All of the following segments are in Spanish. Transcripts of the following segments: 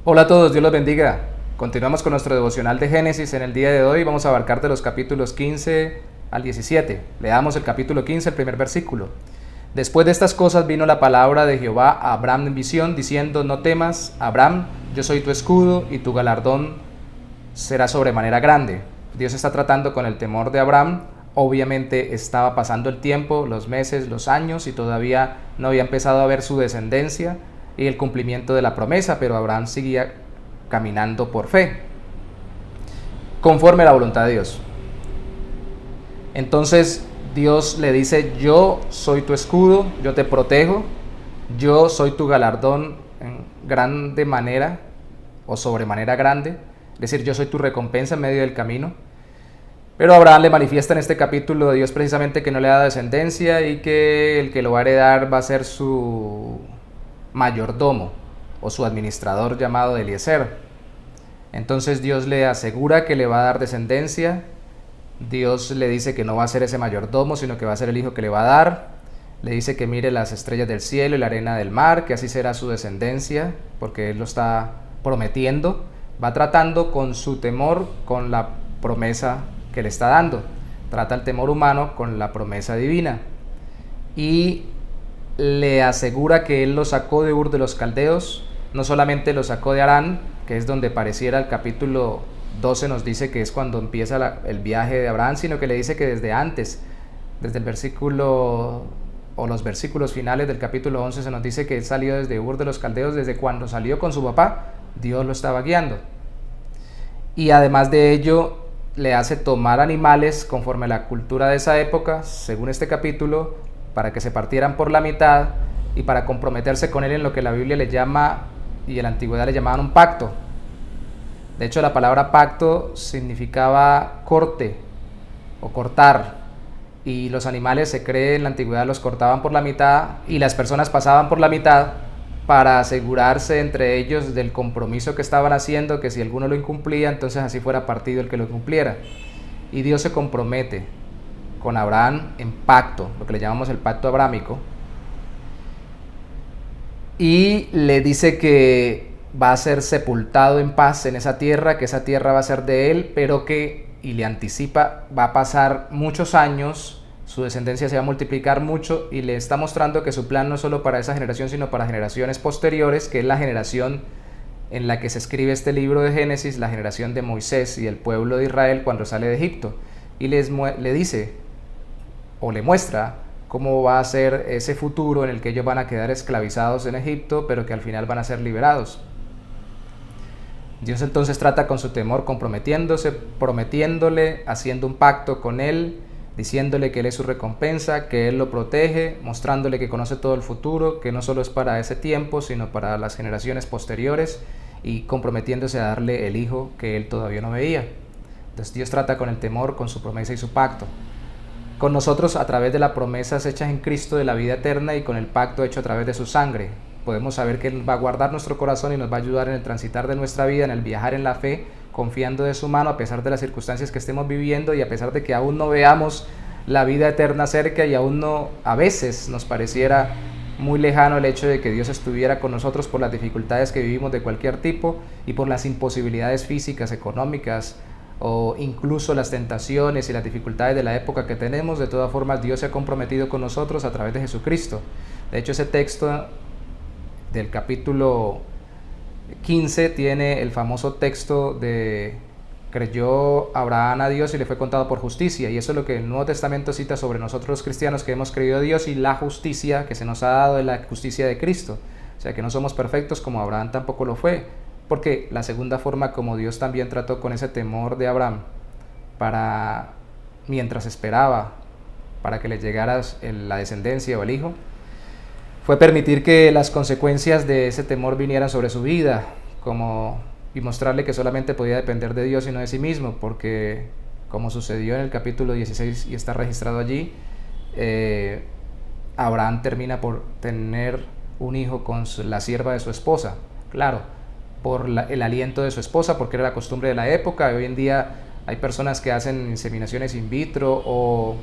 Hola a todos, Dios los bendiga. Continuamos con nuestro devocional de Génesis. En el día de hoy vamos a abarcar de los capítulos 15 al 17. Leamos el capítulo 15, el primer versículo. Después de estas cosas vino la palabra de Jehová a Abraham en visión, diciendo: No temas, Abraham, yo soy tu escudo y tu galardón será sobremanera grande. Dios está tratando con el temor de Abraham. Obviamente estaba pasando el tiempo, los meses, los años, y todavía no había empezado a ver su descendencia y el cumplimiento de la promesa, pero Abraham seguía caminando por fe, conforme a la voluntad de Dios. Entonces Dios le dice: yo soy tu escudo, yo te protejo, yo soy tu galardón en grande manera o sobremanera grande, es decir, yo soy tu recompensa en medio del camino. Pero Abraham le manifiesta en este capítulo de Dios precisamente que no le da descendencia y que el que lo va a heredar va a ser su mayordomo o su administrador llamado Eliezer. Entonces Dios le asegura que le va a dar descendencia. Dios le dice que no va a ser ese mayordomo, sino que va a ser el hijo que le va a dar. Le dice que mire las estrellas del cielo y la arena del mar, que así será su descendencia, porque Él lo está prometiendo. Va tratando con su temor con la promesa que le está dando. Trata el temor humano con la promesa divina. Y le asegura que Él lo sacó de Ur de los Caldeos. No solamente lo sacó de Harán, que es donde pareciera el capítulo 12 nos dice que es cuando empieza el viaje de Abraham, sino que le dice que desde antes, desde el versículo o los versículos finales del capítulo 11 se nos dice que él salió desde Ur de los Caldeos. Desde cuando salió con su papá, Dios lo estaba guiando. Y además de ello, le hace tomar animales conforme a la cultura de esa época, según este capítulo, para que se partieran por la mitad y para comprometerse con él en lo que la Biblia le llama, y en la antigüedad le llamaban un pacto. De hecho, la palabra pacto significaba corte o cortar, y los animales, se cree, en la antigüedad los cortaban por la mitad y las personas pasaban por la mitad para asegurarse entre ellos del compromiso que estaban haciendo, que si alguno lo incumplía, entonces así fuera partido el que lo cumpliera. Y Dios se compromete con Abraham en pacto, lo que le llamamos el pacto abrámico, y le dice que va a ser sepultado en paz en esa tierra, que esa tierra va a ser de él, pero que, y le anticipa, va a pasar muchos años, su descendencia se va a multiplicar mucho, y le está mostrando que su plan no es solo para esa generación, sino para generaciones posteriores, que es la generación en la que se escribe este libro de Génesis, la generación de Moisés y el pueblo de Israel cuando sale de Egipto. Y le dice, o le muestra, cómo va a ser ese futuro en el que ellos van a quedar esclavizados en Egipto, pero que al final van a ser liberados. Dios entonces trata con su temor, comprometiéndose, prometiéndole, haciendo un pacto con él, diciéndole que él es su recompensa, que él lo protege, mostrándole que conoce todo el futuro, que no solo es para ese tiempo, sino para las generaciones posteriores, y comprometiéndose a darle el hijo que él todavía no veía. Entonces Dios trata con el temor, con su promesa y su pacto. Con nosotros a través de las promesas hechas en Cristo de la vida eterna y con el pacto hecho a través de su sangre. Podemos saber que Él va a guardar nuestro corazón y nos va a ayudar en el transitar de nuestra vida, en el viajar en la fe, confiando de su mano a pesar de las circunstancias que estemos viviendo y a pesar de que aún no veamos la vida eterna cerca y aún no, a veces nos pareciera muy lejano el hecho de que Dios estuviera con nosotros por las dificultades que vivimos de cualquier tipo y por las imposibilidades físicas, económicas, o incluso las tentaciones y las dificultades de la época que tenemos. De todas formas, Dios se ha comprometido con nosotros a través de Jesucristo. De hecho, ese texto del capítulo 15 tiene el famoso texto de: creyó Abraham a Dios y le fue contado por justicia, y eso es lo que el Nuevo Testamento cita sobre nosotros los cristianos, que hemos creído a Dios, y la justicia que se nos ha dado es la justicia de Cristo. O sea que no somos perfectos, como Abraham tampoco lo fue, porque la segunda forma como Dios también trató con ese temor de Abraham, para mientras esperaba para que le llegara la descendencia o el hijo, fue permitir que las consecuencias de ese temor vinieran sobre su vida, y mostrarle que solamente podía depender de Dios y no de sí mismo, porque como sucedió en el capítulo 16 y está registrado allí, Abraham termina por tener un hijo con la sierva de su esposa. Claro, por el aliento de su esposa, porque era la costumbre de la época. Hoy en día hay personas que hacen inseminaciones in vitro o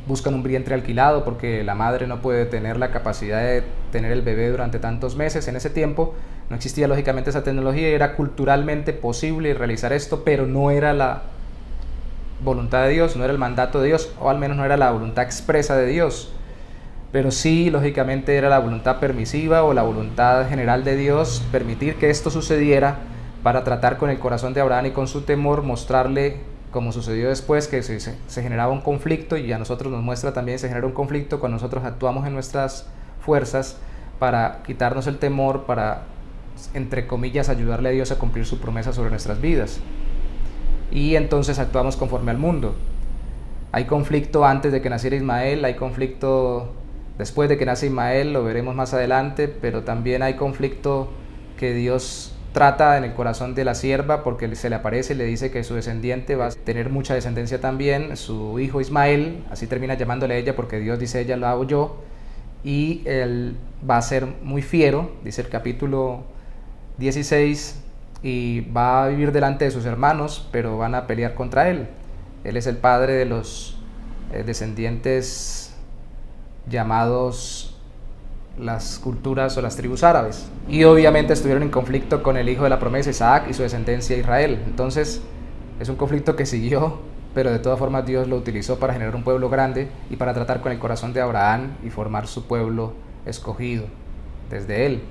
buscan un vientre alquilado porque la madre no puede tener la capacidad de tener el bebé durante tantos meses. En ese tiempo no existía lógicamente esa tecnología, era culturalmente posible realizar esto, pero no era la voluntad de Dios, no era el mandato de Dios, o al menos no era la voluntad expresa de Dios. Pero sí, lógicamente, era la voluntad permisiva o la voluntad general de Dios permitir que esto sucediera para tratar con el corazón de Abraham y con su temor, mostrarle, como sucedió después, que se generaba un conflicto, y a nosotros nos muestra también se genera un conflicto cuando nosotros actuamos en nuestras fuerzas para quitarnos el temor, para, entre comillas, ayudarle a Dios a cumplir su promesa sobre nuestras vidas. Y entonces actuamos conforme al mundo. Hay conflicto antes de que naciera Ismael, hay conflicto después de que nace Ismael, lo veremos más adelante, pero también hay conflicto que Dios trata en el corazón de la sierva, porque se le aparece y le dice que su descendiente va a tener mucha descendencia también, su hijo Ismael, así termina llamándole a ella porque Dios dice ella lo hago yo, y él va a ser muy fiero, dice el capítulo 16, y va a vivir delante de sus hermanos, pero van a pelear contra él. Él es el padre de los descendientes llamados las culturas o las tribus árabes, y obviamente estuvieron en conflicto con el hijo de la promesa, Isaac, y su descendencia Israel. Entonces es un conflicto que siguió, pero de todas formas Dios lo utilizó para generar un pueblo grande y para tratar con el corazón de Abraham y formar su pueblo escogido desde él.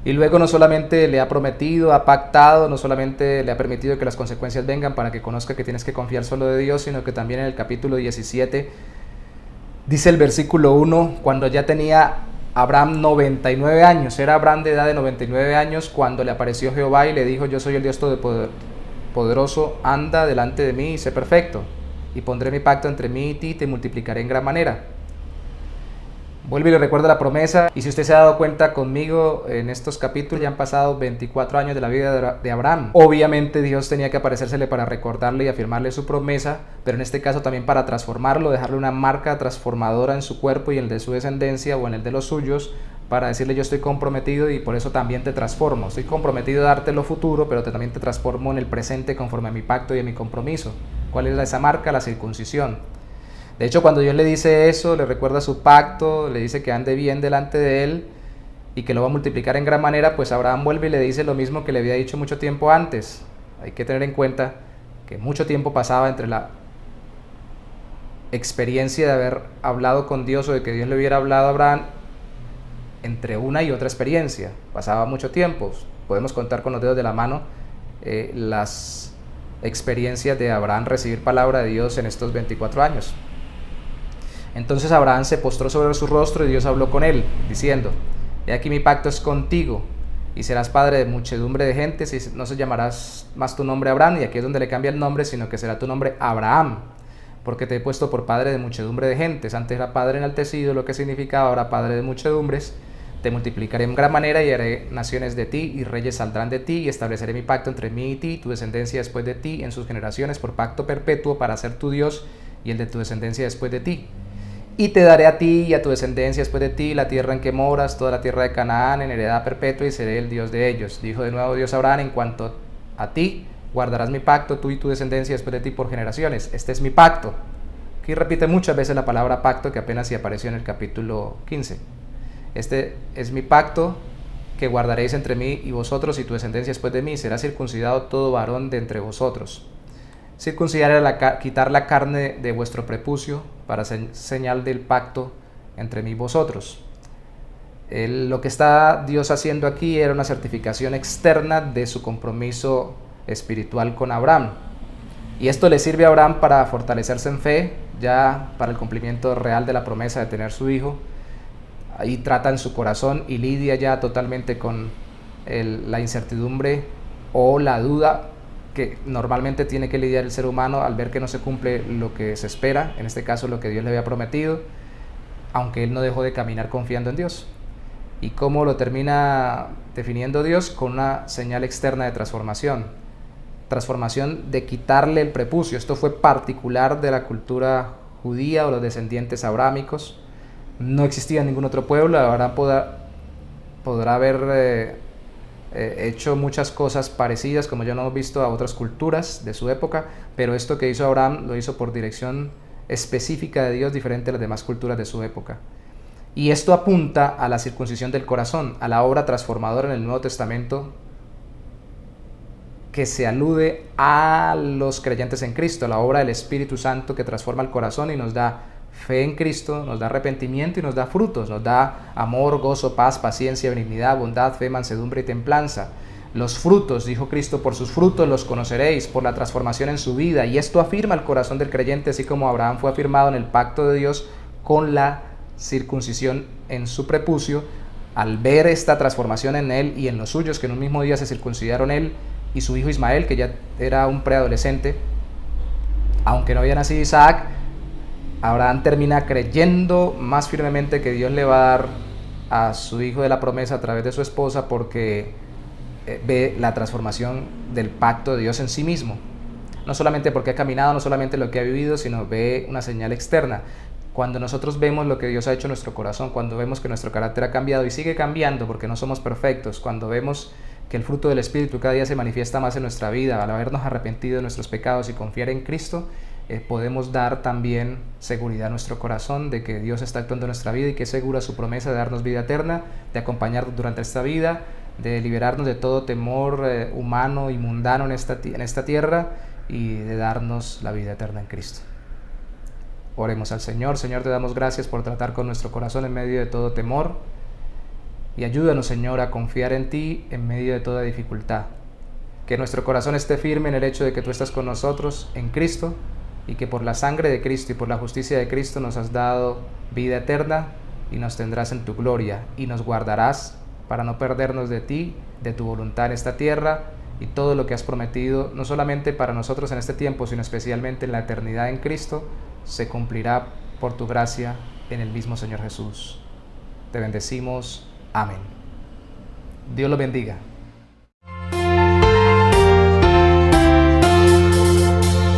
Y luego no solamente le ha prometido, ha pactado, no solamente le ha permitido que las consecuencias vengan para que conozca que tienes que confiar solo de Dios, sino que también en el capítulo 17 dice el versículo 1, cuando ya tenía Abraham 99 años, era Abraham de edad de 99 años cuando le apareció Jehová y le dijo: yo soy el Dios todopoderoso, anda delante de mí y sé perfecto, y pondré mi pacto entre mí y ti, y te multiplicaré en gran manera. Vuelve y le recuerda la promesa, y si usted se ha dado cuenta conmigo en estos capítulos, ya han pasado 24 años de la vida de Abraham. Obviamente Dios tenía que aparecérsele para recordarle y afirmarle su promesa, pero en este caso también para transformarlo, dejarle una marca transformadora en su cuerpo y en el de su descendencia o en el de los suyos, para decirle: yo estoy comprometido y por eso también te transformo. Estoy comprometido a darte lo futuro, pero también te transformo en el presente conforme a mi pacto y a mi compromiso. ¿Cuál es esa marca? La circuncisión. De hecho, cuando Dios le dice eso, le recuerda su pacto, le dice que ande bien delante de él y que lo va a multiplicar en gran manera, pues Abraham vuelve y le dice lo mismo que le había dicho mucho tiempo antes. Hay que tener en cuenta que mucho tiempo pasaba entre la experiencia de haber hablado con Dios o de que Dios le hubiera hablado a Abraham, entre una y otra experiencia. Pasaba mucho tiempo. Podemos contar con los dedos de la mano las experiencias de Abraham recibir palabra de Dios en estos 24 años. Entonces Abraham se postró sobre su rostro y Dios habló con él, diciendo: he aquí mi pacto es contigo, y serás padre de muchedumbre de gentes, y no se llamarás más tu nombre Abraham, y aquí es donde le cambia el nombre, sino que será tu nombre Abraham, porque te he puesto por padre de muchedumbre de gentes. Antes era padre enaltecido, lo que significaba ahora padre de muchedumbres. Te multiplicaré en gran manera y haré naciones de ti, y reyes saldrán de ti, y estableceré mi pacto entre mí y ti, tu descendencia después de ti, en sus generaciones, por pacto perpetuo, para ser tu Dios y el de tu descendencia después de ti. Y te daré a ti y a tu descendencia después de ti la tierra en que moras, toda la tierra de Canaán, en heredad perpetua, y seré el Dios de ellos. Dijo de nuevo Dios a Abraham: en cuanto a ti, guardarás mi pacto, tú y tu descendencia después de ti por generaciones. Este es mi pacto. Aquí repite muchas veces la palabra pacto, que apenas si apareció en el capítulo 15. Este es mi pacto que guardaréis entre mí y vosotros y tu descendencia después de mí. Será circuncidado todo varón de entre vosotros. Circuncidar era quitar la carne de vuestro prepucio, para señal del pacto entre mí y vosotros. Lo que está Dios haciendo aquí era una certificación externa de su compromiso espiritual con Abraham. Y esto le sirve a Abraham para fortalecerse en fe, ya para el cumplimiento real de la promesa de tener su hijo. Ahí trata en su corazón y lidia ya totalmente con la incertidumbre o la duda que normalmente tiene que lidiar el ser humano al ver que no se cumple lo que se espera, en este caso lo que Dios le había prometido, aunque él no dejó de caminar confiando en Dios. ¿Y cómo lo termina definiendo Dios? Con una señal externa de transformación de quitarle el prepucio. Esto fue particular de la cultura judía o los descendientes abrámicos. No existía ningún otro pueblo. Abraham podrá haber hecho muchas cosas parecidas, como ya no hemos visto, a otras culturas de su época, pero esto que hizo Abraham lo hizo por dirección específica de Dios diferente a las demás culturas de su época. Y esto apunta a la circuncisión del corazón, a la obra transformadora en el Nuevo Testamento que se alude a los creyentes en Cristo, la obra del Espíritu Santo que transforma el corazón y nos da fe en Cristo, nos da arrepentimiento y nos da frutos, nos da amor, gozo, paz, paciencia, benignidad, bondad, fe, mansedumbre y templanza. Los frutos, dijo Cristo, por sus frutos los conoceréis, por la transformación en su vida. Y esto afirma el corazón del creyente, así como Abraham fue afirmado en el pacto de Dios con la circuncisión en su prepucio. Al ver esta transformación en él y en los suyos, que en un mismo día se circuncidaron él y su hijo Ismael, que ya era un preadolescente, aunque no había nacido Isaac, Abraham termina creyendo más firmemente que Dios le va a dar a su hijo de la promesa a través de su esposa, porque ve la transformación del pacto de Dios en sí mismo. No solamente porque ha caminado, no solamente lo que ha vivido, sino ve una señal externa. Cuando nosotros vemos lo que Dios ha hecho en nuestro corazón, cuando vemos que nuestro carácter ha cambiado y sigue cambiando porque no somos perfectos, cuando vemos que el fruto del Espíritu cada día se manifiesta más en nuestra vida, al habernos arrepentido de nuestros pecados y confiar en Cristo, podemos dar también seguridad a nuestro corazón de que Dios está actuando en nuestra vida y que es segura su promesa de darnos vida eterna, de acompañarnos durante esta vida, de liberarnos de todo temor humano y mundano en esta tierra y de darnos la vida eterna en Cristo. Oremos al Señor. Señor, te damos gracias por tratar con nuestro corazón en medio de todo temor y ayúdanos, Señor, a confiar en ti en medio de toda dificultad. Que nuestro corazón esté firme en el hecho de que tú estás con nosotros en Cristo y que por la sangre de Cristo y por la justicia de Cristo nos has dado vida eterna y nos tendrás en tu gloria y nos guardarás para no perdernos de ti, de tu voluntad en esta tierra y todo lo que has prometido, no solamente para nosotros en este tiempo, sino especialmente en la eternidad en Cristo, se cumplirá por tu gracia en el mismo Señor Jesús. Te bendecimos. Amén. Dios los bendiga.